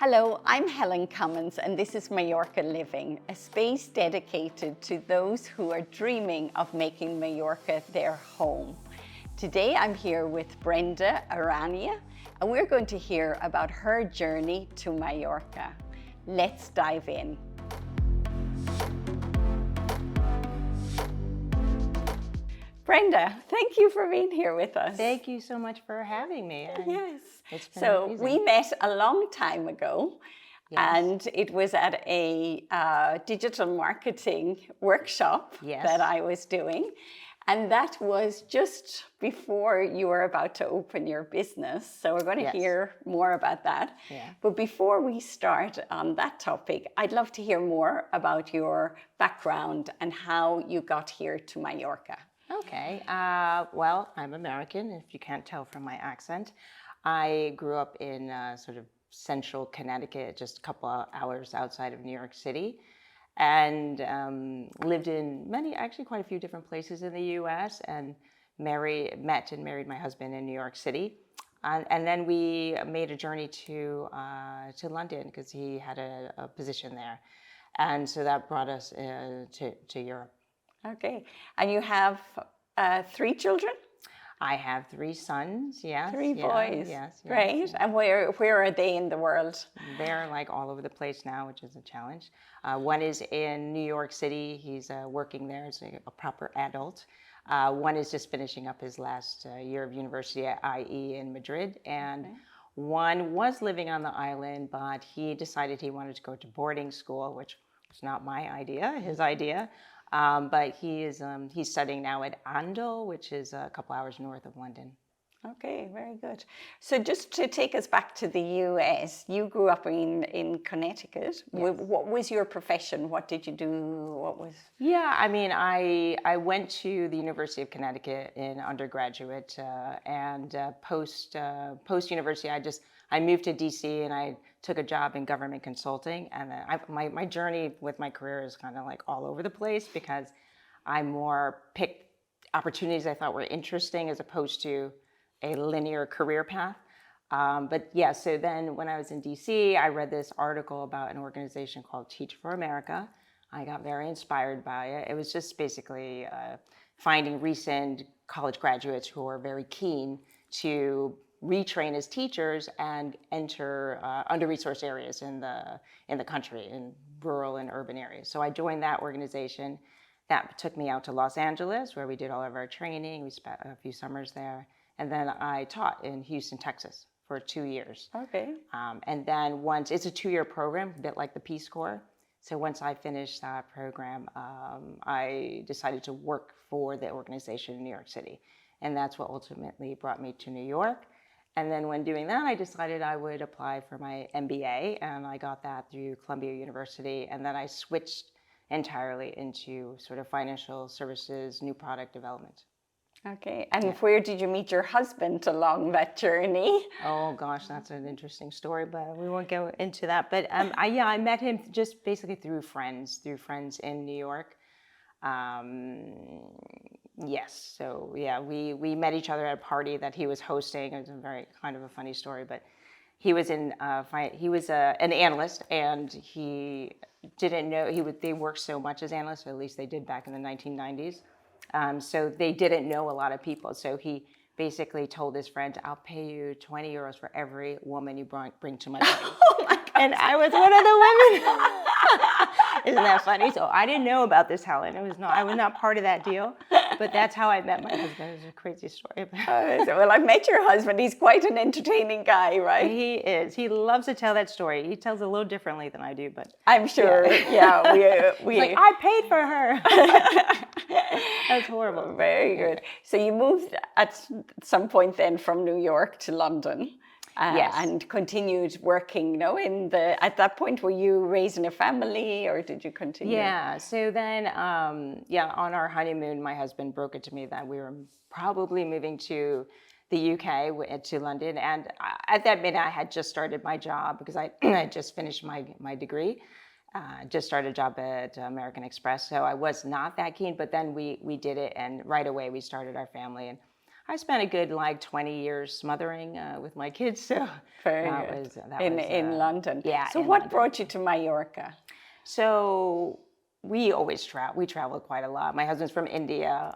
Hello, I'm Helen Cummins, and this is Mallorca Living, a space dedicated to those who are dreaming of making Mallorca their home. Today I'm here with Brenda Irani, and we're going to hear about her journey to Mallorca. Let's dive in. Brenda, thank you for being here with us. Thank you so much for having me. Yes. It's been So amazing. we met a long time ago, and it was at a digital marketing workshop that I was doing. And that was just before you were about to open your business. So we're going to hear more about that. But before we start on that topic, I'd love to hear more about your background and how you got here to Mallorca. Okay. Well, I'm American, if you can't tell from my accent. I grew up in sort of central Connecticut, just a couple of hours outside of New York City, and lived in actually quite a few different places in the U.S. and met and married my husband in New York City. And then we made a journey to London because he had a position there. And so that brought us to Europe. Okay. And you have 3 children? I have 3 sons, yes. 3 boys. Yes. Great. Yes. And where are they in the world? They're like all over the place now, which is a challenge. One is in New York City. He's working there as a proper adult. One is just finishing up his last year of university at IE in Madrid. And one was living on the island, but he decided he wanted to go to boarding school, which was not my idea, his idea. But he's studying now at Andel, which is a couple hours north of London. Okay, very good. So just to take us back to the US, you grew up in Connecticut. Yes. What was your profession? What did you do? Yeah, I mean, I went to the University of Connecticut in undergraduate, and post-university, I moved to DC and I took a job in government consulting. And then my journey with my career is kind of like all over the place because I more picked opportunities I thought were interesting as opposed to a linear career path. But yeah, so then when I was in DC, I read this article about an organization called Teach for America. I got very inspired by it. It was just basically finding recent college graduates who are very keen to retrain as teachers and enter under-resourced areas in the country, in rural and urban areas. So I joined that organization. That took me out to Los Angeles, where we did all of our training. We spent a few summers there. And then I taught in Houston, Texas for 2 years. Okay. And then it's a 2-year program, a bit like the Peace Corps. So once I finished that program, I decided to work for the organization in New York City. And that's what ultimately brought me to New York. And then when doing that, I decided I would apply for my MBA, and I got that through Columbia University. And then I switched entirely into sort of financial services, new product development. Okay, and where did you meet your husband along that journey? Oh gosh, that's an interesting story, but we won't go into that. But I met him just basically through friends in New York. Yes, so yeah, we met each other at a party that he was hosting. It was a very kind of a funny story, but he was an analyst, and he didn't know they worked so much as analysts, or at least they did back in the 1990s. So they didn't know a lot of people. So he basically told his friend, "I'll pay you 20 euros for every woman you bring to my party." Oh my God. And I was one of the women. Isn't that funny? So I didn't know about this, Helen. I was not part of that deal. But that's how I met my husband. It was a crazy story. Well, I've met your husband. He's quite an entertaining guy, right? He is. He loves to tell that story. He tells it a little differently than I do, but I'm sure. Yeah, we like, I paid for her. That's horrible. Very good. So you moved at some point then from New York to London. And continued working, at that point, were you raising a family or did you continue? Yeah, so then, on our honeymoon, my husband broke it to me that we were probably moving to the UK, to London. And at that minute, I had just started my job because I had just finished my degree. Just started a job at American Express, so I was not that keen, but then we did it, and right away we started our family. And I spent a good like 20 years smothering with my kids. So Very good. In London. Yeah. So what brought you to Mallorca? So we always travel. We traveled quite a lot. My husband's from India.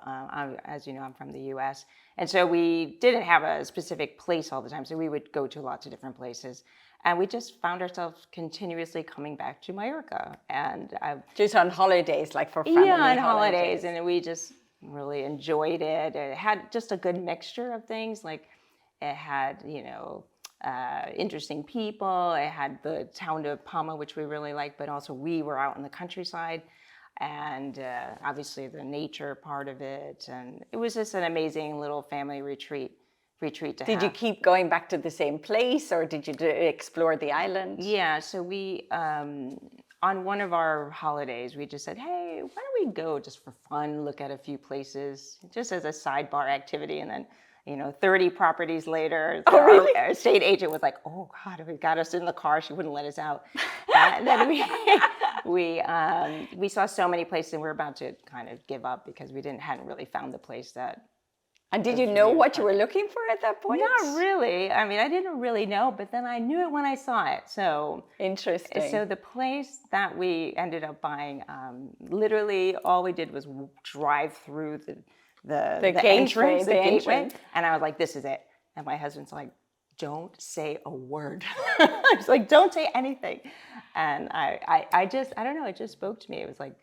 As you know, I'm from the U.S. And so we didn't have a specific place all the time. So we would go to lots of different places. And we just found ourselves continuously coming back to Mallorca. And just on holidays, like for family on holidays. And we just really enjoyed it. It had just a good mixture of things. Like it had, interesting people. It had the town of Palma, which we really liked, but also we were out in the countryside. And obviously the nature part of it. And it was just an amazing little family retreat to have. Did you keep going back to the same place, or did you explore the island? Yeah, so we, on one of our holidays, we just said, hey, why don't we go just for fun, look at a few places, just as a sidebar activity. And then, 30 properties later, really? Our estate agent was like, oh God, we got us in the car, she wouldn't let us out. And then we saw so many places, and we were about to kind of give up because we hadn't really found the place that. And did you know what you were looking for at that point? Not really. I mean, I didn't really know, but then I knew it when I saw it. So interesting. So the place that we ended up buying, literally all we did was drive through the gateway, and I was like, "This is it." And my husband's like, "Don't say a word." I was like, "Don't say anything." And I don't know. It just spoke to me. It was like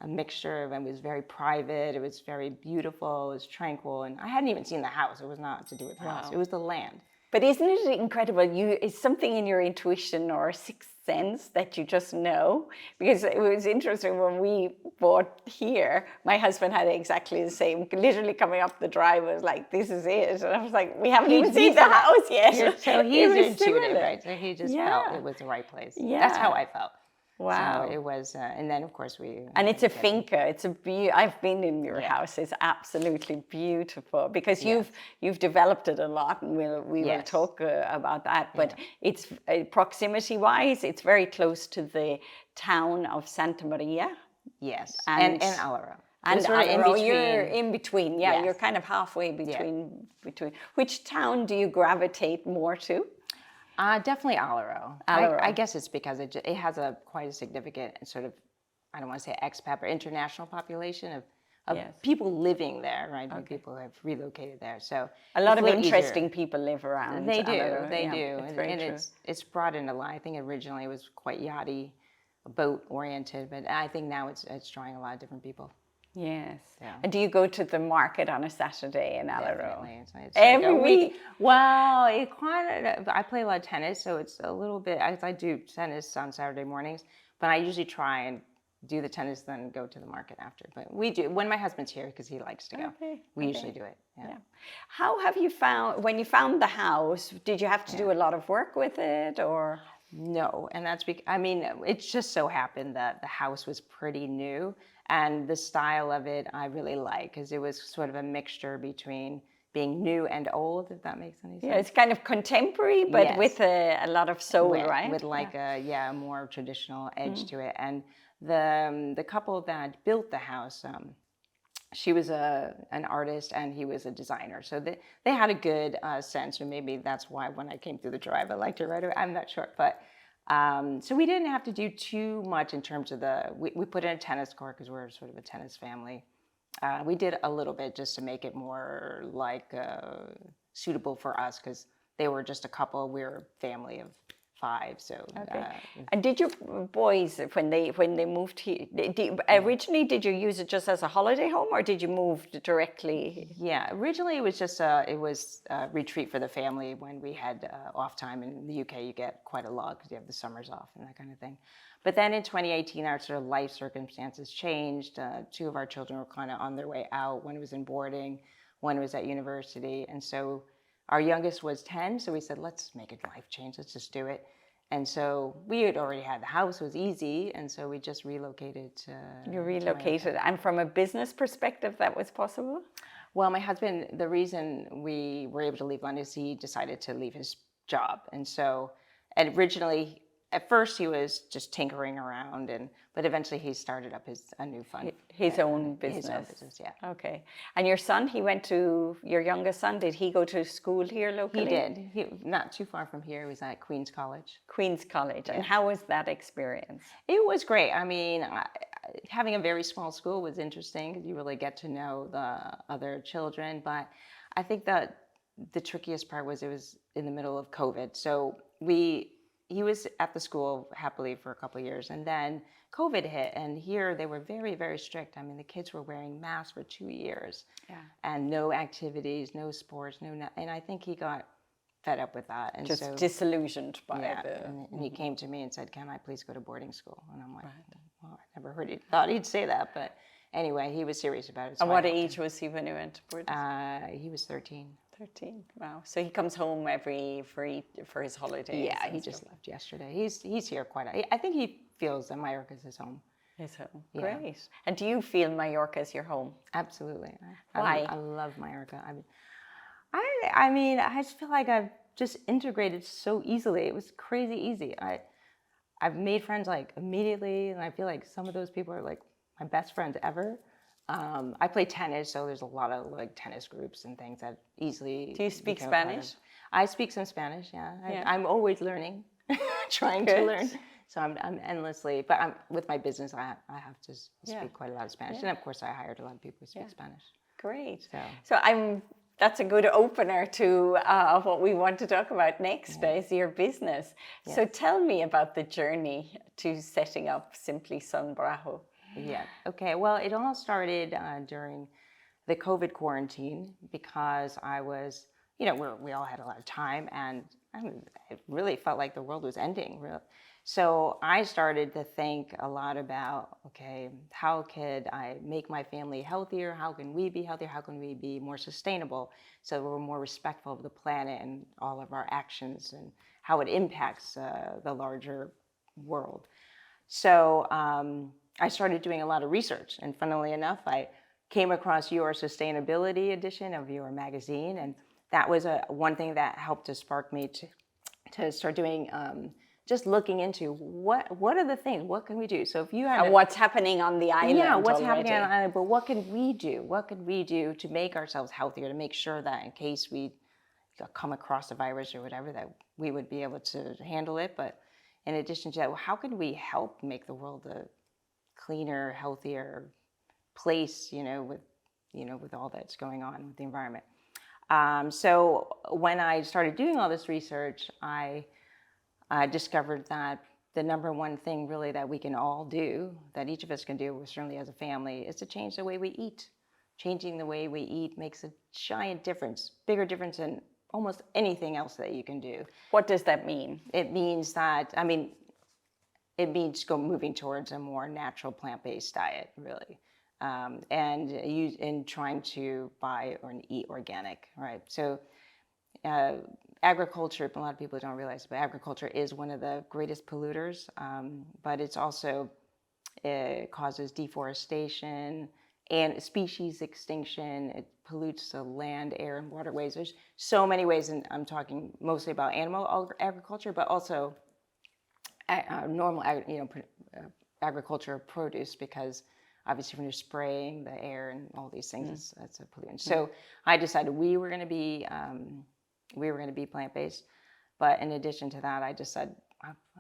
a mixture of, it was very private, it was very beautiful, it was tranquil, and I hadn't even seen the house. It was not to do with the house, it was the land. But isn't it incredible? It's something in your intuition or sixth sense that you just know. Because it was interesting when we bought here, my husband had exactly the same. Literally coming up the drive was like, this is it. And I was like, we haven't even seen the house yet. So he's intuitive, right? So he just felt it was the right place. Yeah. That's how I felt. Wow. So it was, and then of course And it's a finca. It's I've been in your house. It's absolutely beautiful because you've developed it a lot, and we will talk about that. But it's proximity-wise, it's very close to the town of Santa Maria. Yes, and Alaro. And sort of in between. You're in between. Yeah, you're kind of halfway between. Which town do you gravitate more to? Definitely Alaro. I guess it's because it has quite a significant sort of, I don't want to say expat, but international population of people living there, right? Okay. People have relocated there. So a lot of interesting people live around. They do. Alaro. They do. It's brought in a lot. I think originally it was quite yachty, boat oriented, but I think now it's drawing a lot of different people. Yes. Yeah. And do you go to the market on a Saturday in Alaro? Definitely. It's every week? Well, I play a lot of tennis, so it's a little bit, I do tennis on Saturday mornings, but I usually try and do the tennis, then go to the market after. But we do, when my husband's here, because he likes to go, we usually do it. Yeah. How have you when you found the house, did you have to do a lot of work with it, or? No, and that's because, it just so happened that the house was pretty new. And the style of it I really like, because it was sort of a mixture between being new and old, if that makes any sense. Yeah, it's kind of contemporary, but with a lot of soul, right? With like a more traditional edge to it. And the couple that built the house, she was an artist and he was a designer. So they had a good sense, or maybe that's why when I came through the drive, I liked it right away. I'm not sure, but so we didn't have to do too much in terms of we put in a tennis court because we're sort of a tennis family. We did a little bit just to make it more like suitable for us, because they were just a couple. We were a family of 5. So and did your boys, when they moved here, originally did you use it just as a holiday home, or did you move directly? Yeah, originally it was just a retreat for the family when we had off time. In the UK you get quite a lot because you have the summers off and that kind of thing. But then in 2018 our sort of life circumstances changed. 2 of our children were kind of on their way out. One was in boarding, one was at university, and so our youngest was 10, so we said, let's make a life change, let's just do it. And so we had already had the house, it was easy, and so we just relocated. You relocated, and from a business perspective, that was possible? Well, my husband, the reason we were able to leave London is he decided to leave his job. And so, and originally, at first he was just tinkering around, but eventually he started up a new fund. His own business. His own business, yeah. Okay. And your son, your youngest son, did he go to school here locally? He did. Not too far from here. He was at Queen's College. Queen's College. And how was that experience? It was great. I mean, having a very small school was interesting because you really get to know the other children. But I think that the trickiest part was it was in the middle of COVID. So he was at the school happily for a couple of years, and then COVID hit, and here they were very, very strict. I mean, the kids were wearing masks for 2 years, and no activities, no sports, and I think he got fed up with that, and just disillusioned by and he came to me and said, "Can I please go to boarding school?" And I'm like, "Well, I never thought he'd say that," but anyway, he was serious about it. So and what age was he when he went to boarding school? He was 13. 13. Wow. So he comes home for his holidays. Yeah, he just left yesterday. He's here I think he feels that Mallorca is his home. His home. Yeah. Great. And do you feel Mallorca is your home? Absolutely. Why? I love Mallorca. I mean, I just feel like I've just integrated so easily. It was crazy easy. I've made friends like immediately, and I feel like some of those people are like my best friends ever. I play tennis, so there's a lot of like tennis groups and things that easily. Do you speak Spanish? I speak some Spanish. Yeah. I'm always learning, trying to learn. So I'm endlessly. But with my business, I have to speak quite a lot of Spanish, and of course, I hired a lot of people who speak Spanish. Great. So that's a good opener to what we want to talk about next is your business. Yes. So tell me about the journey to setting up Simply Son Braho. Yeah. Okay. Well, it all started during the COVID quarantine because I was, we all had a lot of time, and it really felt like the world was ending. Really. So I started to think a lot about, okay, how could I make my family healthier? How can we be healthier? How can we be more sustainable so we're more respectful of the planet and all of our actions and how it impacts the larger world? So I started doing a lot of research, and funnily enough, I came across your sustainability edition of your magazine, and that was one thing that helped to spark me to start doing, just looking into what are the things, what can we do? So if you had what's happening on the island, what's happening on the island, but what can we do? What could we do to make ourselves healthier, to make sure that in case we come across a virus or whatever, that we would be able to handle it? But in addition to that, how can we help make the world a cleaner, healthier place, with all that's going on with the environment. So when I started doing all this research, I discovered that the number one thing really that we can all do, that each of us can do, certainly as a family, is to change the way we eat. Changing the way we eat makes a giant difference, bigger difference than almost anything else that you can do. What does that mean? It means moving towards a more natural plant-based diet, really, and trying to buy or eat organic, right? So agriculture, a lot of people don't realize, but agriculture is one of the greatest polluters, but it's also, it causes deforestation and species extinction. It pollutes the land, air, and waterways. There's so many ways, and I'm talking mostly about animal agriculture, but also normal agriculture of produce, because obviously when you're spraying the air and all these things, that's a pollutant. So I decided we were going to be plant-based, but in addition to that, I just said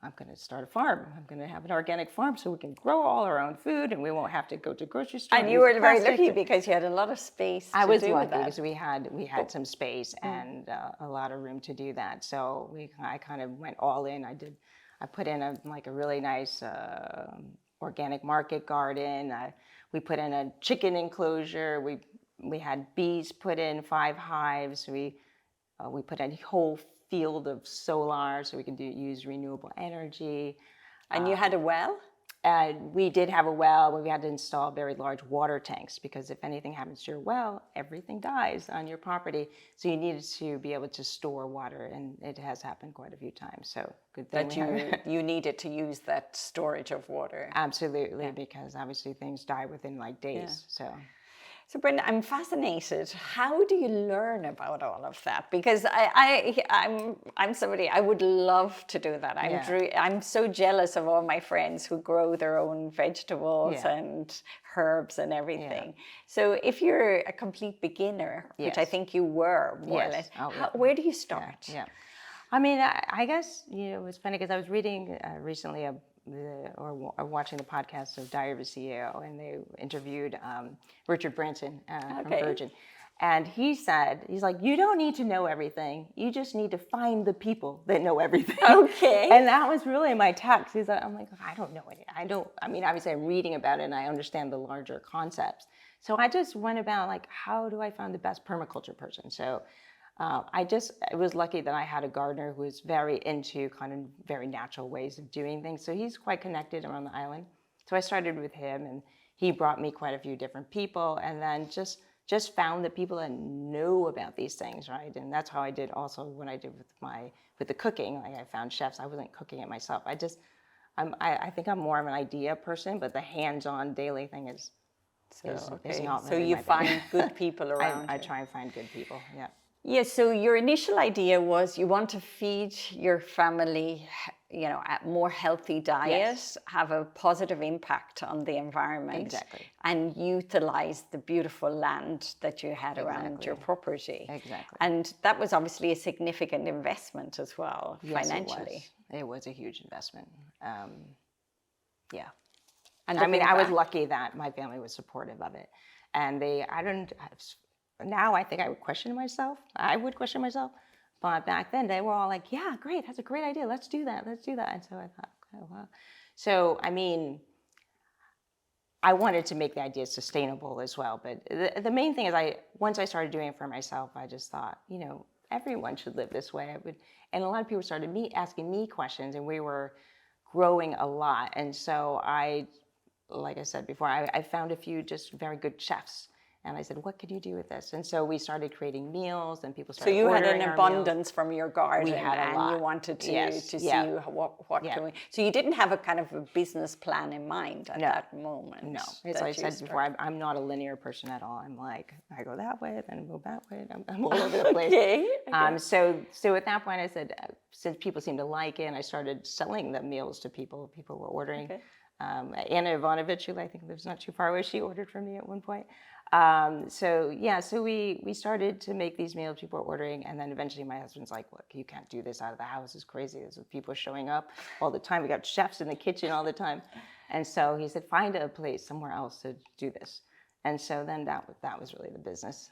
I'm going to start a farm. I'm going to have an organic farm so we can grow all our own food and we won't have to go to grocery store. And you were very lucky because you had a lot of space. I was lucky because we had some space and a lot of room to do that. So I kind of went all in. I put in a really nice organic market garden. We put in a chicken enclosure. We had bees put in 5 hives. We put in a whole field of solar so we can use renewable energy. And you had a well? We did have a well, but we had to install very large water tanks because if anything happens to your well, everything dies on your property. So you needed to be able to store water, and it has happened quite a few times. So good thing you needed to use that storage of water. Absolutely, because obviously things die within like days. So, Brenda, I'm fascinated. How do you learn about all of that? Because I'm somebody, I would love to do that. I'm so jealous of all my friends who grow their own vegetables and herbs and everything. So if you're a complete beginner, which I think you were more or less, where do you start? I mean, I guess, it was funny because I was reading recently or watching the podcast of Diary of a CEO, and they interviewed Richard Branson from Virgin. And he's like, you don't need to know everything. You just need to find the people that know everything. Okay. And that was really my text. I'm like, I don't know it. I mean, obviously I'm reading about it and I understand the larger concepts. So I just went about like, how do I find the best permaculture person? So I was lucky that I had a gardener who was very into kind of very natural ways of doing things. So he's quite connected around the island. So I started with him, and he brought me quite a few different people, and then just found the people that know about these things, right? And that's how I did also when I did with the cooking. Like I found chefs. I wasn't cooking it myself. I think I'm more of an idea person, but the hands-on daily thing is not really. So you find good people around. I try and find good people. Yeah. Yeah, so your initial idea was you want to feed your family, a more healthy diet, have a positive impact on the environment, and utilize the beautiful land that you had around your property. Exactly. And that was obviously a significant investment as well, financially. It was a huge investment. And I mean, I was lucky that my family was supportive of it. And now I think I would question myself. But back then they were all like, yeah, great, that's a great idea. Let's do that. And so I thought, oh, wow. So, I mean, I wanted to make the idea sustainable as well. But the main thing is once I started doing it for myself, I just thought, everyone should live this way. And a lot of people started asking me questions, and we were growing a lot. And so like I said before, I found a few just very good chefs. And I said, what could you do with this? And so we started creating meals, and people started ordering our meals. So you had an abundance from your garden, we had a lot. You wanted to see what going. So you didn't have a kind of a business plan in mind at that moment. No, as I said before, I'm not a linear person at all. I'm like, I go that way, then I go that way. I'm all over the place. So at that point, I said, since people seem to like it, and I started selling the meals to people. People were ordering. Anna Ivanovich, who I think lives not too far away, she ordered from me at one point. So we started to make these meals, people were ordering, and then eventually my husband's like, look, you can't do this out of the house, it's crazy, there's people showing up all the time, we got chefs in the kitchen all the time. And so he said, find a place somewhere else to do this. And so then that was really the business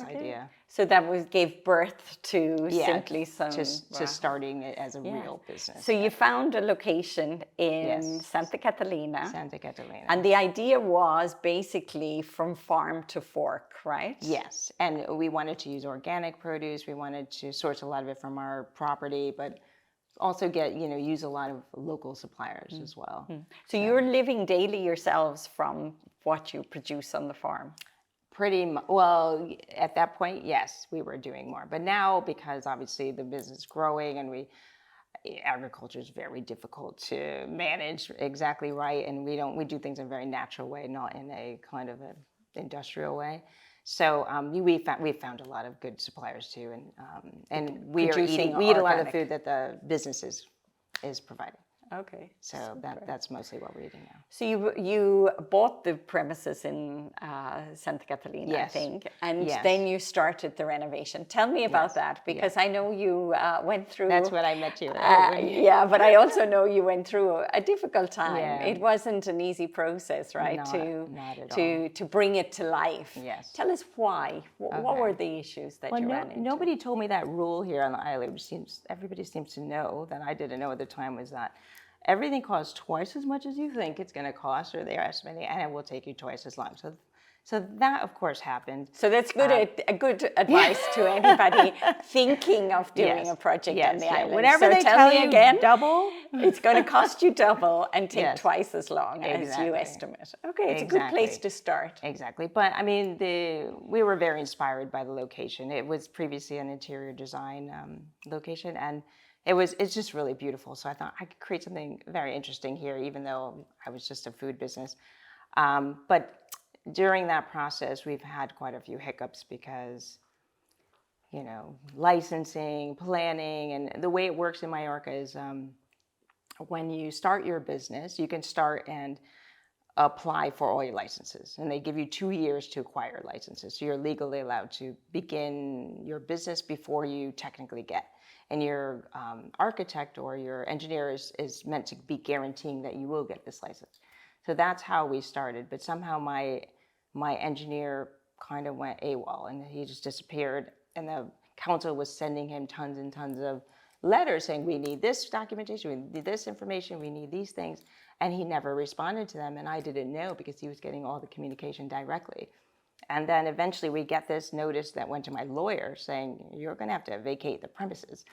idea. So that gave birth to Simply Son Braho. To starting it as a real business. So you found a location in Santa Catalina. Santa Catalina. And the idea was basically from farm to fork, right? Yes. And we wanted to use organic produce. We wanted to source a lot of it from our property, but also use a lot of local suppliers as well. So you're living daily yourselves from what you produce on the farm? Well, at that point, yes, we were doing more. But now, because obviously the business is growing and agriculture is very difficult to manage exactly right, and we do things in a very natural way, not in a kind of an industrial way. So we found a lot of good suppliers too, and we eat a lot of the food that the business is providing. Okay. So that's mostly what we're eating now. So you bought the premises in Santa Catalina, I think, and then you started the renovation. Tell me about that, because I know you went through... That's when I met you. But I also know you went through a difficult time. Yeah. It wasn't an easy process, right? Not at all. To bring it to life. Yes. Tell us why. What were the issues that you ran into? Nobody told me that rule here on the island, which everybody seems to know, that I didn't know at the time, was that everything costs twice as much as you think it's going to cost, or they're estimating, and it will take you twice as long. So that, of course, happened. So that's good advice to anybody thinking of doing a project on the island. Whenever they tell you again, double, it's going to cost you double and take twice as long as you estimate. Okay, it's a good place to start. Exactly. But I mean, we were very inspired by the location. It was previously an interior design location, and it's just really beautiful. So I thought I could create something very interesting here, even though I was just a food business. But during that process, we've had quite a few hiccups because, licensing, planning, and the way it works in Mallorca is when you start your business, you can start and apply for all your licenses, and they give you 2 years to acquire licenses. So you're legally allowed to begin your business before you technically get. And your architect or your engineer is meant to be guaranteeing that you will get this license. So that's how we started. But somehow my engineer kind of went AWOL, and he just disappeared. And the council was sending him tons and tons of letters saying, we need this documentation, we need this information, we need these things. And he never responded to them. And I didn't know because he was getting all the communication directly. And then eventually we get this notice that went to my lawyer saying, you're going to have to vacate the premises.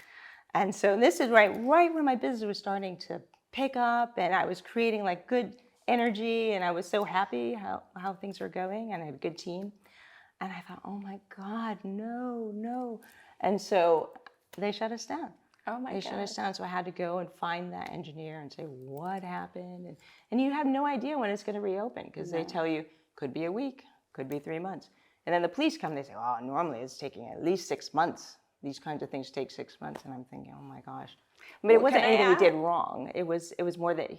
And so this is right when my business was starting to pick up, and I was creating like good energy, and I was so happy how things were going, and I had a good team. And I thought, oh my God, no. And so they shut us down. Oh my God. They shut us down. So I had to go and find that engineer and say, what happened? And you have no idea when it's going to reopen, because they tell you, could be a week, could be 3 months. And then the police come, they say, oh, normally it's taking at least 6 months. These kinds of things take 6 months. And I'm thinking, oh my gosh. But it wasn't anything we did wrong. It was more that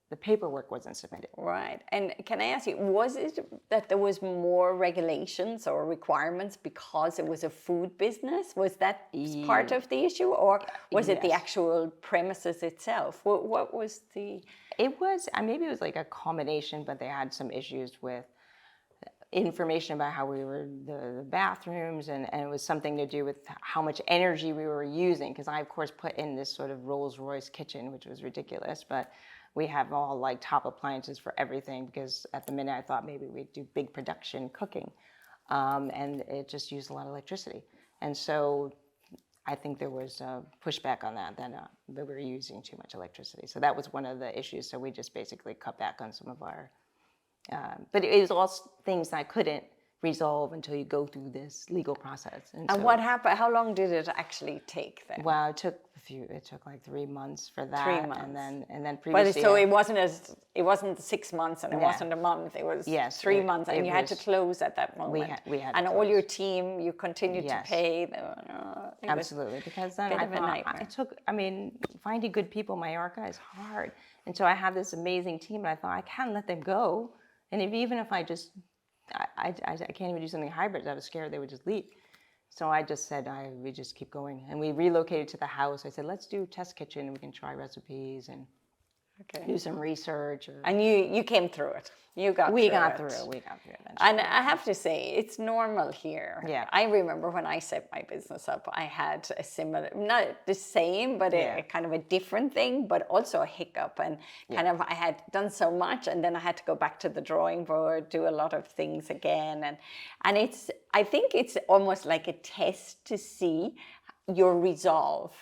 the paperwork wasn't submitted. Right. And can I ask you, was it that there was more regulations or requirements because it was a food business? Was that part of the issue, or was it the actual premises itself? What was the... It was, maybe it was like a combination, but they had some issues with information about how we were, the bathrooms, and it was something to do with how much energy we were using, because I, of course, put in this sort of Rolls-Royce kitchen, which was ridiculous, but we have all like top appliances for everything, because at the minute I thought maybe we'd do big production cooking, and it just used a lot of electricity. And so I think there was a pushback on that we were using too much electricity. So that was one of the issues. So we just basically cut back on some of our, but it was all things that I couldn't resolve until you go through this legal process. And so, what happened? How long did it actually take then? Well, it took like 3 months for that. 3 months. And then previously. But so it wasn't 6 months, and it wasn't a month. It was 3 months, and you had to close at that moment. We had and to all close. your team, you continued to pay. Absolutely, because then I thought finding good people in Mallorca is hard. And so I have this amazing team, and I thought I can't let them go. And even if I just, I can't even do something hybrid. I was scared they would just leave. So I just said, we just keep going. And we relocated to the house. I said, let's do test kitchen, and we can try recipes and do some research. And you came through it. We got through it. We got through it. And I have to say, it's normal here. Yeah. I remember when I set my business up, I had a similar, not the same, but a kind of a different thing, but also a hiccup. And kind of, I had done so much, and then I had to go back to the drawing board, do a lot of things again. And I think it's almost like a test to see your resolve.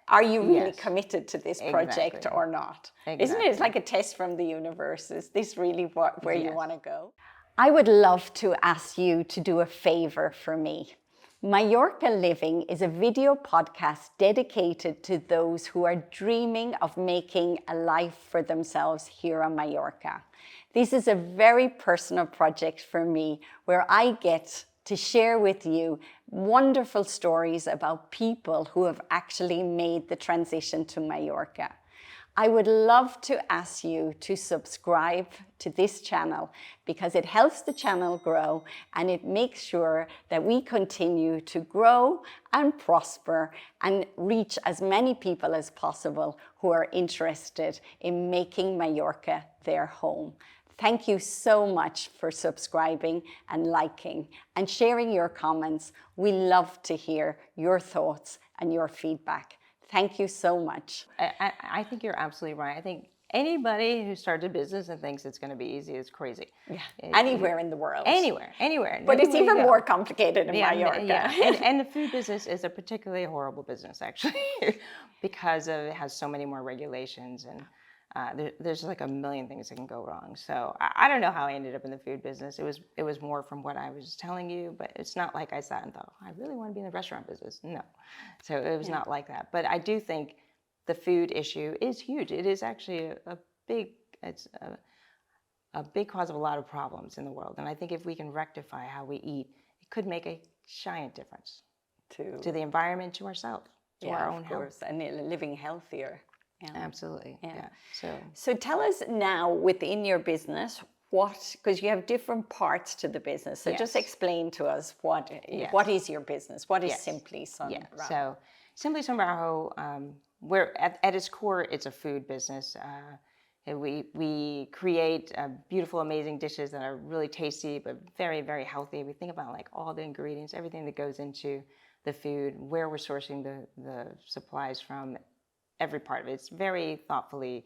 Are you really committed to this project or not? Exactly. Isn't it? It's like a test from the universe. Is this really where you want to go? I would love to ask you to do a favor for me. Mallorca Living is a video podcast dedicated to those who are dreaming of making a life for themselves here on Mallorca. This is a very personal project for me, where I get to share with you wonderful stories about people who have actually made the transition to Mallorca. I would love to ask you to subscribe to this channel, because it helps the channel grow, and it makes sure that we continue to grow and prosper and reach as many people as possible who are interested in making Mallorca their home. Thank you so much for subscribing and liking and sharing your comments. We love to hear your thoughts and your feedback. Thank you so much. I think you're absolutely right. I think anybody who starts a business and thinks it's going to be easy is crazy. Yeah. Anywhere in the world. Anywhere. But it's even more complicated in Mallorca. Yeah. And the food business is a particularly horrible business, actually, because it has so many more regulations, and there's like a million things that can go wrong. So I don't know how I ended up in the food business. It was more from what I was telling you, but it's not like I sat and thought, I really want to be in the restaurant business. No. So it was not like that. But I do think the food issue is huge. It is actually a big a big cause of a lot of problems in the world. And I think if we can rectify how we eat, it could make a giant difference to the environment, to ourselves, to our own health. And living healthier. Yeah. Absolutely. Yeah. So tell us now within your business, because you have different parts to the business. So just explain to us what is your business? What is Simply Son Braho? So Simply Son Braho, we're at its core, it's a food business. We create beautiful, amazing dishes that are really tasty, but very, very healthy. We think about like all the ingredients, everything that goes into the food, where we're sourcing the supplies from, every part of it. It's very thoughtfully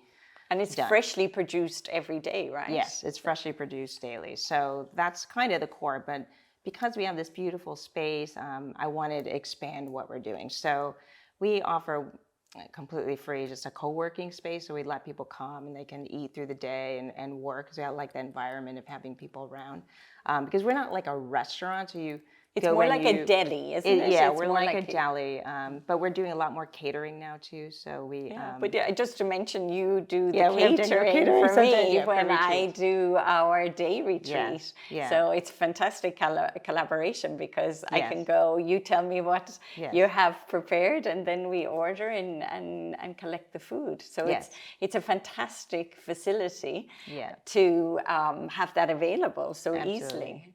and it's done. Freshly produced every day, right? Yes, it's freshly produced daily. So that's kind of the core. But because we have this beautiful space, I wanted to expand what we're doing. So we offer completely free, just a co-working space. So we let people come and they can eat through the day and work, because I like the environment of having people around. Because we're not like a restaurant, so it's more like a deli, isn't it? Yeah, we're like a deli, but we're doing a lot more catering now too. So we, but just to mention, you do the catering for me when I do our day retreat. So it's fantastic collaboration, because I can go, you tell me what you have prepared, and then we order and collect the food. So it's a fantastic facility to have that available so easily.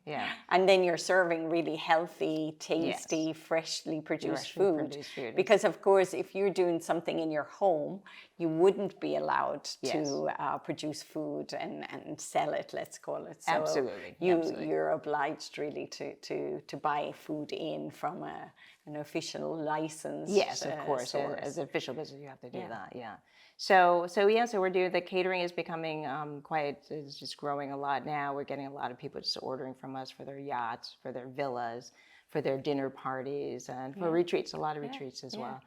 Yeah, and then you're serving really healthy, tasty, freshly produced food. Because of course, if you're doing something in your home, you wouldn't be allowed to produce food and sell it, let's call it. So you're obliged really to buy food in from an official license. Yes, of course. As an official business, you have to do that. So we're doing, the catering is becoming it's just growing a lot now. We're getting a lot of people just ordering from us for their yachts, for their villas, for their dinner parties, and for retreats, a lot of retreats as well.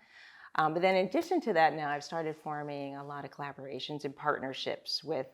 But then in addition to that, now I've started forming a lot of collaborations and partnerships with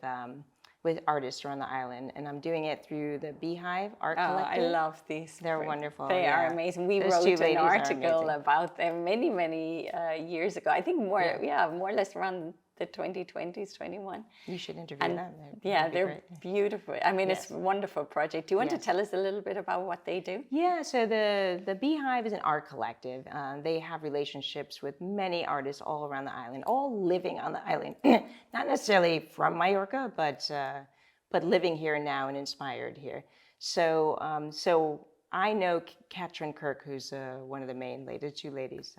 artists around the island, and I'm doing it through the Beehive Collective. I love these. They're wonderful. They are amazing. We wrote an article about them many years ago. I think more or less around the 2020s, 21. You should interview them. They're beautiful. I mean, it's a wonderful project. Do you want to tell us a little bit about what they do? Yeah, so the Beehive is an art collective. They have relationships with many artists all around the island, all living on the island. Not necessarily from Mallorca, but living here now and inspired here. So I know Katrin Kirk, who's one of the main ladies, two ladies.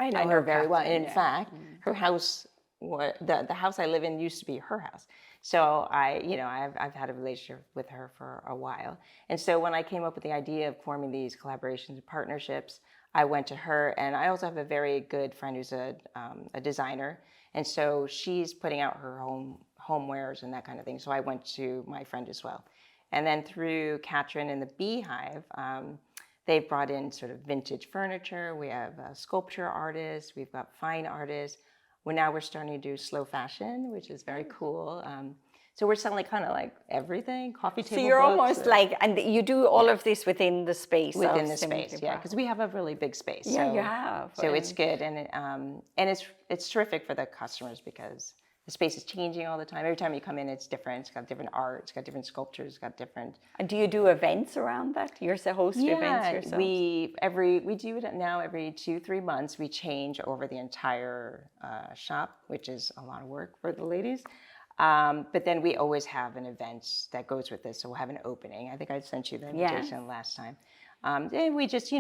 I know her very well. And in fact, her house, the house I live in used to be her house. So I've had a relationship with her for a while. And so when I came up with the idea of forming these collaborations and partnerships, I went to her, and I also have a very good friend who's a designer. And so she's putting out her homewares and that kind of thing. So I went to my friend as well. And then through Katrin and the Beehive, they've brought in sort of vintage furniture. We have sculpture artists. We've got fine artists. Now we're starting to do slow fashion, which is very cool. So we're selling kind of like everything, coffee table books. So you're almost like, and you do all of this within the space. Within the space, because we have a really big space. Yeah, you have. So it's good, and it's terrific for the customers, because the space is changing all the time. Every time you come in, it's different. It's got different art. It's got different sculptures. It's got different. And do you do events around that? You're the host events yourself? We do it now every 2-3 months. We change over the entire shop, which is a lot of work for the ladies. But then we always have an event that goes with this. So we'll have an opening. I think I sent you the invitation last time. And we just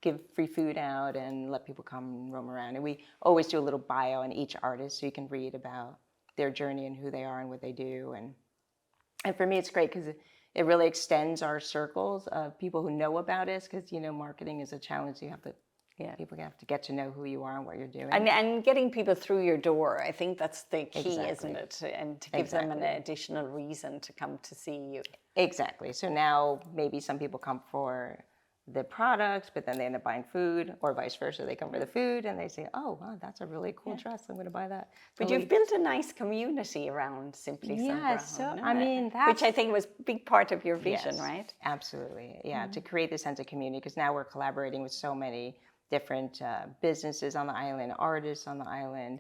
give free food out and let people come roam around. And we always do a little bio on each artist, so you can read about their journey and who they are and what they do. And for me, it's great because it really extends our circles of people who know about us, because, marketing is a challenge. People have to get to know who you are and what you're doing. And getting people through your door, I think that's the key, isn't it? And to give them an additional reason to come to see you. Exactly. So now maybe some people come for the products, but then they end up buying food, or vice versa. They come for the food and they say, oh, wow, that's a really cool dress. I'm going to buy that. But you've built a nice community around Simply Son Braho, which I think was a big part of your vision, right? Absolutely. Yeah, to create this sense of community, because now we're collaborating with so many different businesses on the island, artists on the island.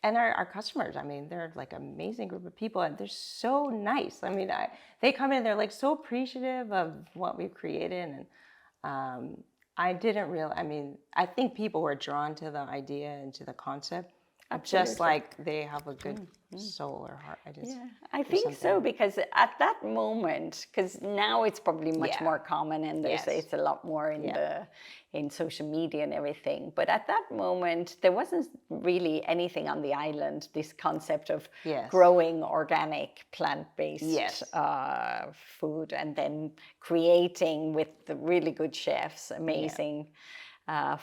and our customers, I mean, they're like an amazing group of people, and they're so nice. I mean, they come in, they're like so appreciative of what we've created, and I mean, I think people were drawn to the idea and to the concept, just like they have a good soul or heart. I think so, because at that moment, because now it's probably much more common, and it's a lot more in social media and everything. But at that moment, there wasn't really anything on the island, this concept of growing organic, plant-based food, and then creating with the really good chefs, amazing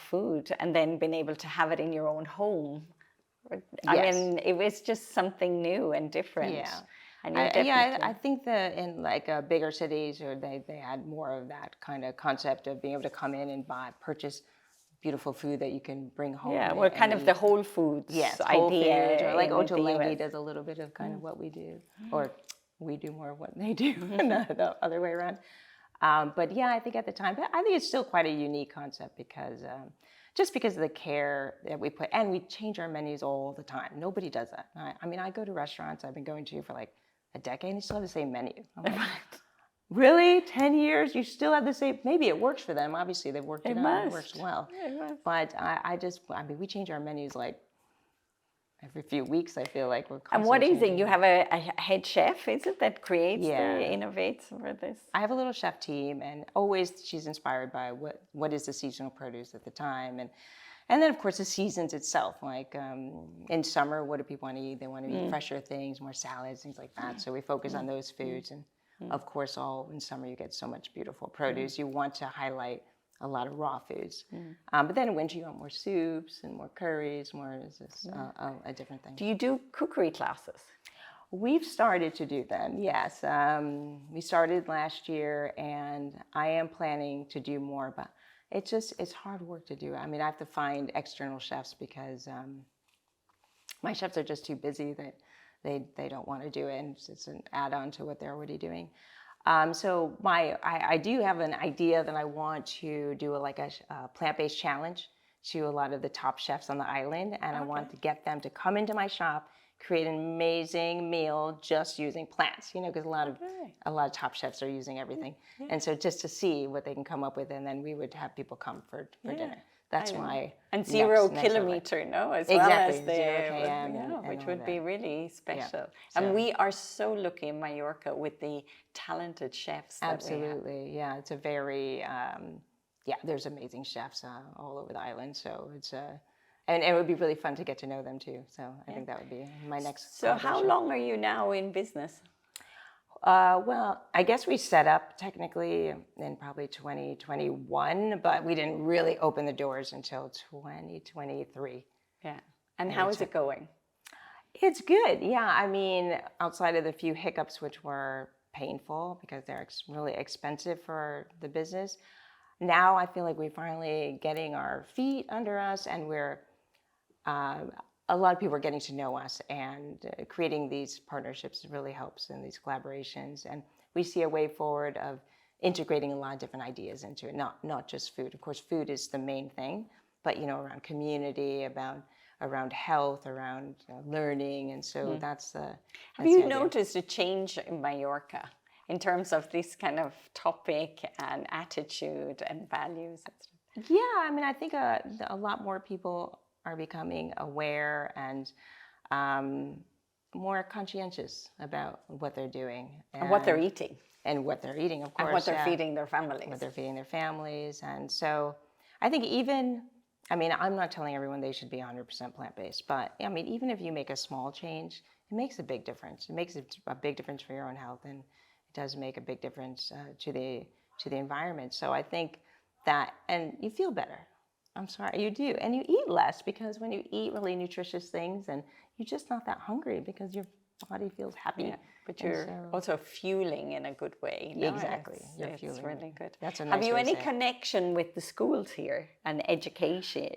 food, and then being able to have it in your own home. I mean, it was just something new and different. Yeah. And I think that in like bigger cities, or they had more of that kind of concept of being able to come in and purchase beautiful food that you can bring home. Yeah, well, kind of the Whole Foods idea. Food, or like Ottolenghi does a little bit of kind of what we do, or we do more of what they do, the other way around. But yeah, I think at the time, I think it's still quite a unique concept, because just because of the care that we put, and we change our menus all the time. Nobody does that. I mean, I go to restaurants I've been going to for like a decade, and they still have the same menu. I'm like, really? 10 years? You still have the same? Maybe it works for them. Obviously, they've worked it out. It works well. But I mean, we change our menus like every few weeks. I feel like we're constantly And what is changing. it? You have a head chef, is it, that creates innovates for this? I have a little chef team, and always she's inspired by what is the seasonal produce at the time, and then of course the seasons itself. Like in summer, what do people want to eat? They want to eat fresher things, more salads, things like that. So we focus on those foods, and of course, all in summer you get so much beautiful produce. You want to highlight a lot of raw foods, but then in winter you want more soups and more curries, more a different thing. Do you do cookery classes? We've started to do them, yes. We started last year, and I am planning to do more, but it's hard work to do. I mean, I have to find external chefs, because my chefs are just too busy that they don't want to do it, and it's an add-on to what they're already doing. So I do have an idea that I want to do a plant-based challenge to a lot of the top chefs on the island, and I want to get them to come into my shop, create an amazing meal just using plants, because a lot of top chefs are using everything. And so just to see what they can come up with, and then we would have people come for dinner. That's my and 0 kilometer, as well as the 0 km, which would be really special. Yeah. And we are so lucky in Mallorca with the talented chefs. Absolutely, yeah. It's a very there's amazing chefs all over the island. So it's and it would be really fun to get to know them too. So I think that would be my next. So how long are you now in business? Well, I guess we set up technically in probably 2021, but we didn't really open the doors until 2023. Yeah. And how is it going? It's good. Yeah. I mean, outside of the few hiccups, which were painful because they're really expensive for the business, now I feel like we're finally getting our feet under us, and we're a lot of people are getting to know us, and creating these partnerships really helps in these collaborations. And we see a way forward of integrating a lot of different ideas into it, not just food. Of course, food is the main thing, but around community, around health, around learning, and so that's the. Have you noticed a change in Mallorca in terms of this kind of topic and attitude and values and stuff? Yeah, I mean, I think a lot more people are becoming aware and more conscientious about what they're doing. And what they're eating. And what they're eating, of course. And what they're feeding their families. What they're feeding their families. And so I think I'm not telling everyone they should be 100% plant-based, but I mean, even if you make a small change, it makes a big difference. It makes a big difference for your own health, and it does make a big difference to the environment. So I think that, and you feel better. I'm sorry, you do. And you eat less, because when you eat really nutritious things, and you're just not that hungry because your body feels happy. Yeah, but you're also fueling in a good way. Exactly. It's really good. That's a nice Have you way any to say it. connection with the schools here and educating?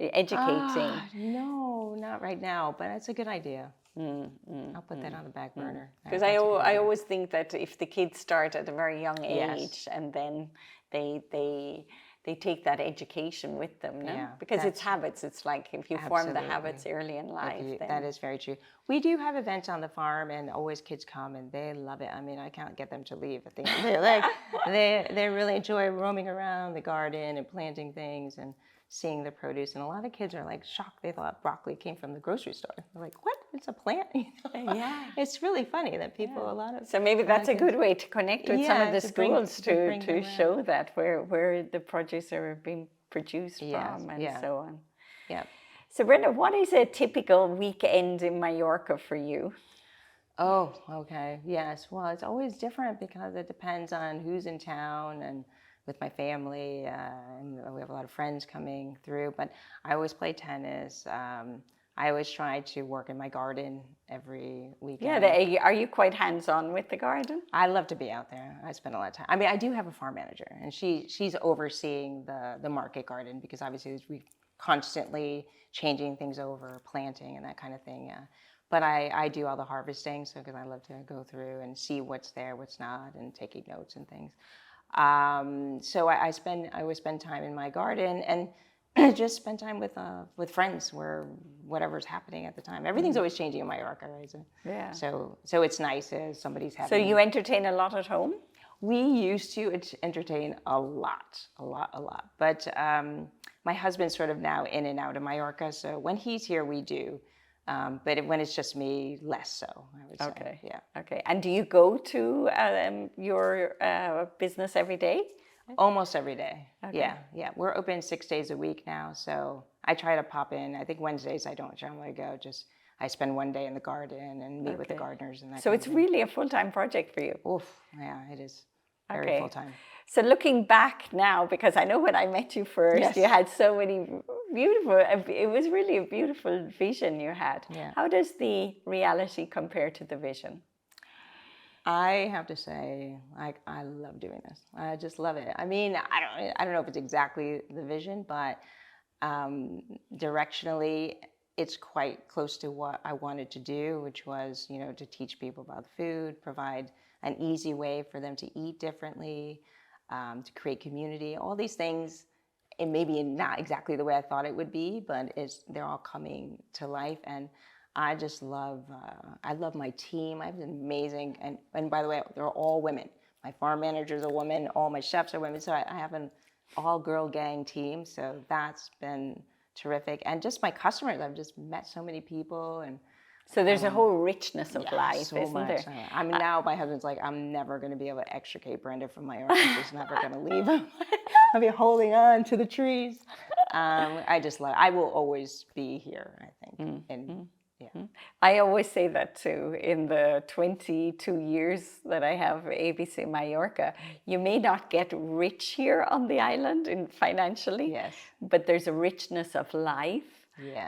No, not right now, but it's a good idea. I'll put that on the back burner. Because I always think that if the kids start at a very young age, and then they they take that education with them, no? Yeah, Because it's habits. It's like if you form the habits early in life. Then... That is very true. We do have events on the farm, and always kids come, and they love it. I mean, I can't get them to leave. I think they really enjoy roaming around the garden and planting things and seeing the produce. And a lot of kids are like shocked. They thought broccoli came from the grocery store. They're like, what? It's a plant? Yeah. It's really funny that people, a lot of... So maybe that's a good way to connect with some of the schools to show that where the produce are being produced from and so on. Yeah. So Brenda, what is a typical weekend in Mallorca for you? Oh, okay. Yes. Well, it's always different because it depends on who's in town and with my family. And we have a lot of friends coming through, but I always play tennis. I always try to work in my garden every weekend. Yeah, are you quite hands-on with the garden? I love to be out there. I spend a lot of time. I mean, I do have a farm manager, and she's overseeing the market garden because obviously we constantly changing things over, planting and that kind of thing. But I do all the harvesting, so because I love to go through and see what's there, what's not, and taking notes and things. So I always spend time in my garden and just spend time with friends where whatever's happening at the time. Everything's always changing in Mallorca, right? So it's nice as somebody's having. So you entertain a lot at home? We used to entertain a lot. But my husband's sort of now in and out of Mallorca, so when he's here, we do. But when it's just me, less so, I would say. Okay. Yeah. Okay. And do you go to your business every day? Almost every day. Okay. Yeah. We're open 6 days a week now, so I try to pop in. I think Wednesdays I don't generally go. Just I spend one day in the garden and meet with the gardeners and that. So it's really a full-time project for you. Oof. Yeah, it is. Very full-time. So looking back now, because I know when I met you first, you had so many beautiful, it was really a beautiful vision you had. Yeah. How does the reality compare to the vision? I have to say, I love doing this. I just love it. I mean, I don't know if it's exactly the vision, but directionally, it's quite close to what I wanted to do, which was, to teach people about food, provide an easy way for them to eat differently, to create community, all these things. It may be not exactly the way I thought it would be, but they're all coming to life. And I just love, I love my team. I have an amazing, and by the way, they're all women. My farm manager's a woman, all my chefs are women. So I have an all-girl gang team. So that's been terrific. And just my customers, I've just met so many people. And so there's a whole richness of life, so isn't much there? I mean, now my husband's like, I'm never going to be able to extricate Brenda from my arms. She's never going to leave him. I'll be holding on to the trees. I will always be here, I think. And I always say that too. In the 22 years that I have ABC Mallorca, you may not get rich here on the island financially, but there's a richness of life,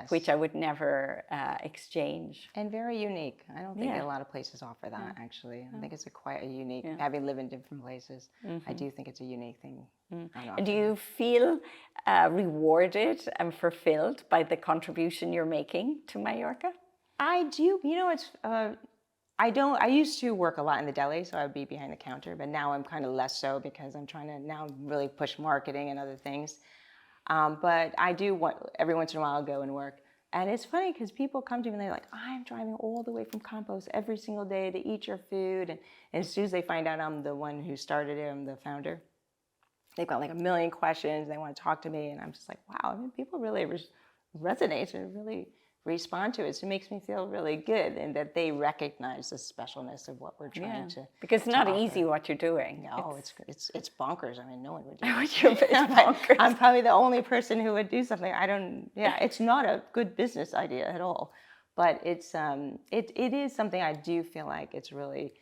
which I would never exchange. And very unique. I don't think a lot of places offer that, actually. I think it's quite a unique, having lived in different places, I do think it's a unique thing. And do you feel rewarded and fulfilled by the contribution you're making to Mallorca? I do. I used to work a lot in the deli, so I would be behind the counter, but now I'm kind of less so because I'm trying to now really push marketing and other things. But I do every once in a while I'll go and work. And it's funny because people come to me and they're like, I'm driving all the way from Campos every single day to eat your food. And as soon as they find out I'm the one who started it, I'm the founder, they've got like a million questions. They want to talk to me. And I'm just like, wow, I mean, people really resonate and really respond to it. So it makes me feel really good and that they recognize the specialness of what we're trying to because it's not offer. Easy what you're doing. No, it's bonkers. I mean, no one would do it. It's bonkers. I'm probably the only person who would do something. It's not a good business idea at all. But it's it is something I do feel like it's really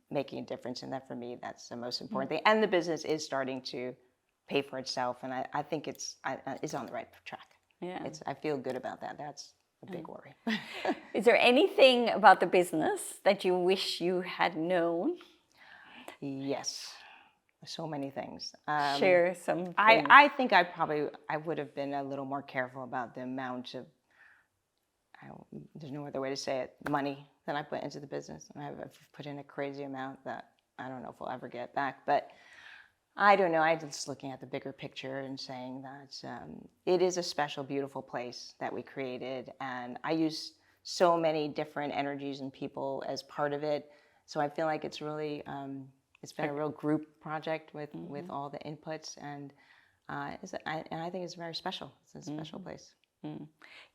making a difference, and that for me that's the most important thing. And the business is starting to pay for itself, and I think it's on the right track. Yeah. I feel good about that. That's a big worry. Is there anything about the business that you wish you had known? Yes, so many things. Share some things. I think I would have been a little more careful about the amount of, there's no other way to say it, money that I put into the business. I've put in a crazy amount that I don't know if we'll ever get back. But I don't know. I'm just looking at the bigger picture and saying that it is a special, beautiful place that we created. And I use so many different energies and people as part of it. So I feel like it's really, it's been a real group project with all the inputs. And I think it's very special. It's a special place. Do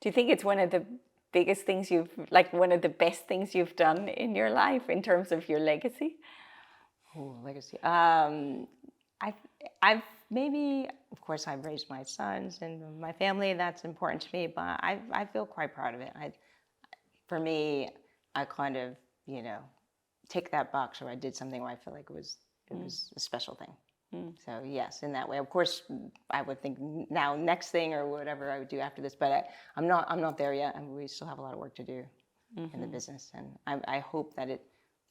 you think it's one of the biggest things one of the best things you've done in your life in terms of your legacy? Oh, legacy. I've maybe, of course, I've raised my sons and my family. That's important to me, but I feel quite proud of it. For me, I kind of, tick that box where I did something where I feel like it was a special thing. So yes, in that way. Of course, I would think now next thing or whatever I would do after this, but I'm not there yet, and we still have a lot of work to do in the business. And I hope that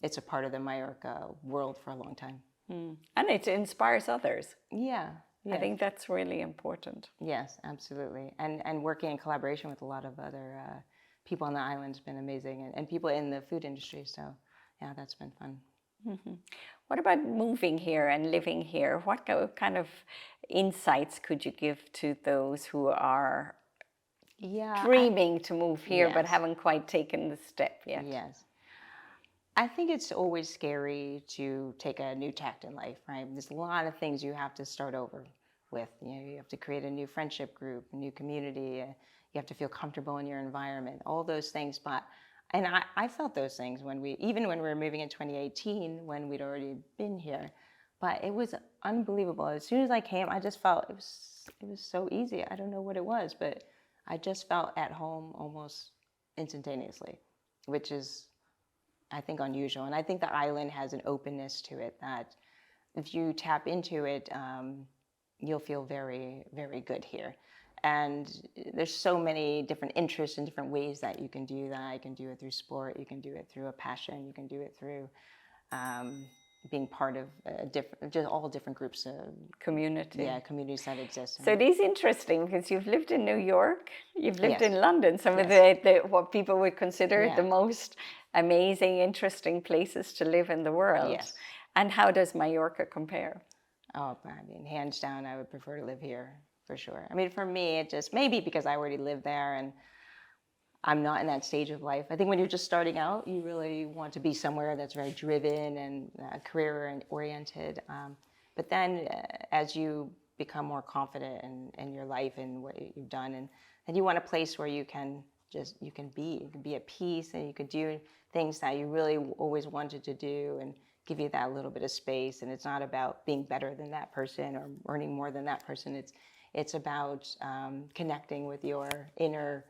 it's a part of the Mallorca world for a long time. And it inspires others. Yeah. I think that's really important. Yes, absolutely. And working in collaboration with a lot of other people on the island has been amazing, and people in the food industry. So yeah, that's been fun. What about moving here and living here? What kind of insights could you give to those who are dreaming to move here but haven't quite taken the step yet? Yes. I think it's always scary to take a new tact in life, right? There's a lot of things you have to start over with. You have to create a new friendship group, a new community. You have to feel comfortable in your environment, all those things. And I felt those things even when we were moving in 2018, when we'd already been here. But it was unbelievable. As soon as I came, I just felt it was so easy. I don't know what it was, but I just felt at home almost instantaneously, which is, I think, unusual. And I think the island has an openness to it that if you tap into it, you'll feel very, very good here. And there's so many different interests and different ways that you can do that. You can do it through sport. You can do it through a passion. You can do it through being part of just all different groups of community. Yeah, communities that exist. So it is interesting because you've lived in New York, you've lived in London, some of the what people would consider the most amazing, interesting places to live in the world. Yes. And how does Mallorca compare? Oh, I mean, hands down, I would prefer to live here for sure. I mean, for me, it just maybe because I already live there and I'm not in that stage of life. I think when you're just starting out, you really want to be somewhere that's very driven and career-oriented. But then as you become more confident in your life and what you've done, and you want a place where you can be at peace, and you can do things that you really always wanted to do and give you that little bit of space. And it's not about being better than that person or earning more than that person. It's about connecting with your inner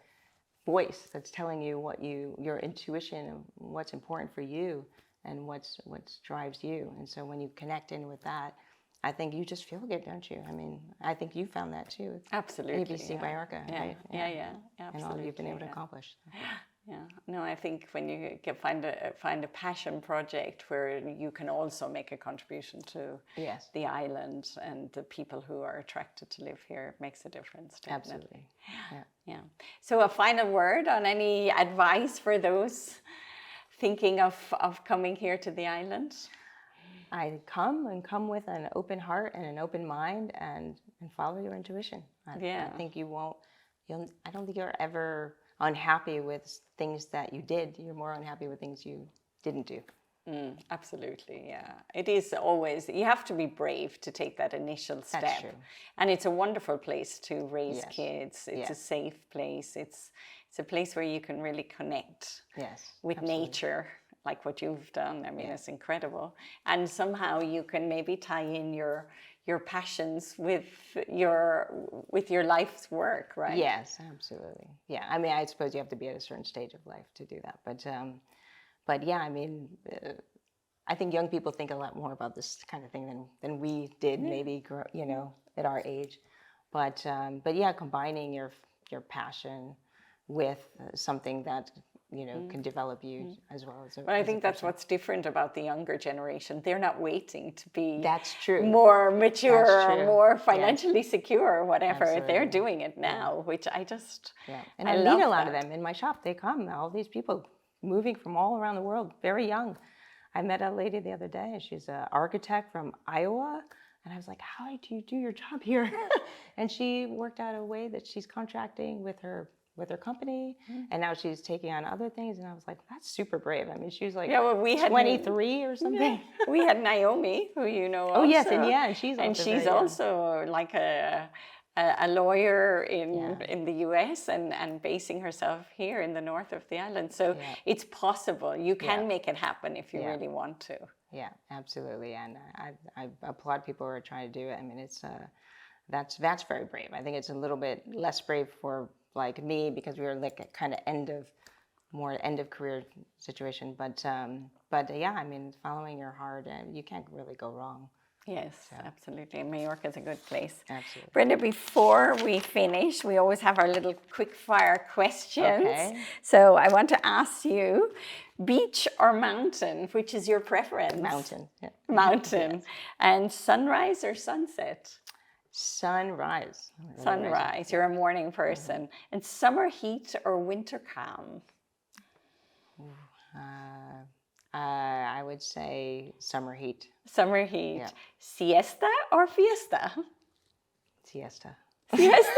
voice that's telling you your intuition of what's important for you and what drives you. And so when you connect in with that, I think you just feel good, don't you? I mean, I think you found that too. Absolutely. ABC Mallorca, right? Yeah. Absolutely. And all you've been able to accomplish. Yeah. No, I think when you find a passion project where you can also make a contribution to the island and the people who are attracted to live here, it makes a difference. Absolutely. Yeah. So a final word on any advice for those thinking of coming here to the island? I come with an open heart and an open mind and follow your intuition. I think I don't think you're ever unhappy with things that you did. You're more unhappy with things you didn't do. Absolutely, yeah. It is always, you have to be brave to take that initial step. That's true. And it's a wonderful place to raise kids. It's a safe place. It's a place where you can really connect with nature, like what you've done. I mean, it's incredible. And somehow you can maybe tie in your passions with your life's work, right? Yes, absolutely. Yeah, I mean, I suppose you have to be at a certain stage of life to do that. But yeah, I mean, I think young people think a lot more about this kind of thing than we did, maybe, at our age. But yeah, combining your passion with something that can develop you as well as a. But I think that's what's different about the younger generation. They're not waiting to be more mature or more financially secure or whatever. Absolutely. They're doing it now, which I just And I meet a lot of them in my shop. They come, all these people moving from all around the world, very young. I met a lady the other day. She's an architect from Iowa, And I was like, how do you do your job here? And she worked out a way that she's contracting with her company, and now she's taking on other things. And I was like, that's super brave. I mean, she was like 23 or something. Yeah. We had Naomi, who you know also. Oh, yes, and she's also like a lawyer in the US and basing herself here in the north of the island. So it's possible. You can make it happen if you really want to. Yeah, absolutely. And I applaud people who are trying to do it. I mean, it's that's very brave. I think it's a little bit less brave for like me, because we were like a kind of end of career situation. But yeah, I mean, following your heart, and you can't really go wrong. Yes, absolutely. Mallorca is a good place. Absolutely. Brenda, before we finish, we always have our little quick fire questions. Okay. So I want to ask you, beach or mountain, which is your preference? Mountain. Yeah. Mountain. Yes. And sunrise or sunset? Sunrise. Sunrise. You're a morning person. And summer heat or winter calm? I would say summer heat. Summer heat. Yeah. Siesta or fiesta? Siesta. Siesta.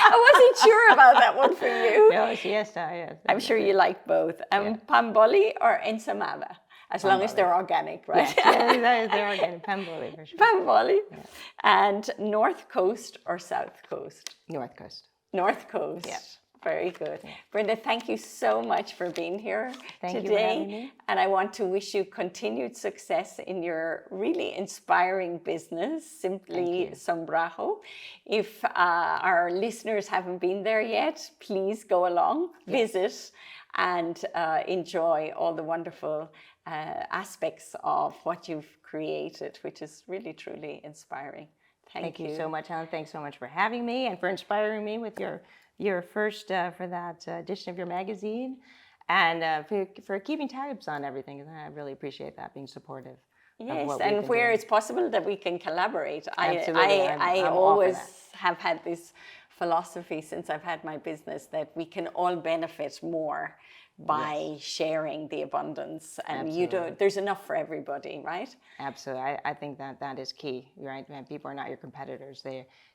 I wasn't sure about that one for you. No, siesta, yes. I'm sure you like both. Pamboli or ensamada? As long as they're organic, right? Yes, they're organic. Pamboli, for sure. Pamboli. Yeah. And North Coast or South Coast? North Coast. North Coast. Yeah. Very good. Yeah. Brenda, thank you so much for being here today. Thank you for having me. And I want to wish you continued success in your really inspiring business, Simply Son Braho. If our listeners haven't been there yet, please go along, visit, and enjoy all the wonderful aspects of what you've created, which is really, truly inspiring. Thank you so much, Helen. Thanks so much for having me and for inspiring me with your first for that edition of your magazine, and for keeping tabs on everything. I really appreciate that, being supportive. Yes, and where it's possible that we can collaborate. Absolutely. I always have had this philosophy since I've had my business that we can all benefit more by sharing the abundance, and there's enough for everybody, right? Absolutely. I think that is key, right? People are not your competitors.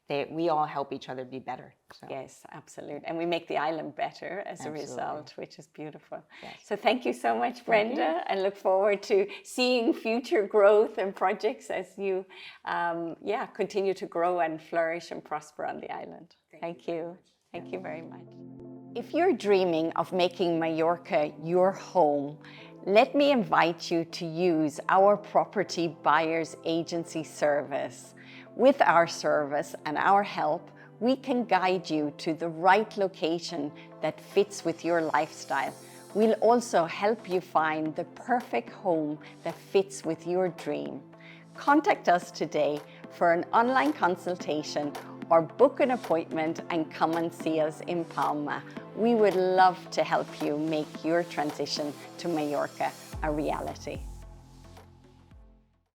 We all help each other be better. So. Yes, absolutely. And we make the island better as a result, which is beautiful. Yes. So thank you so much, Brenda. I look forward to seeing future growth and projects as you continue to grow and flourish and prosper on the island. Thank you. Thank you very much. If you're dreaming of making Mallorca your home, let me invite you to use our property buyer's agency service. With our service and our help, we can guide you to the right location that fits with your lifestyle. We'll also help you find the perfect home that fits with your dream. Contact us today for an online consultation or book an appointment and come and see us in Palma. We would love to help you make your transition to Mallorca a reality.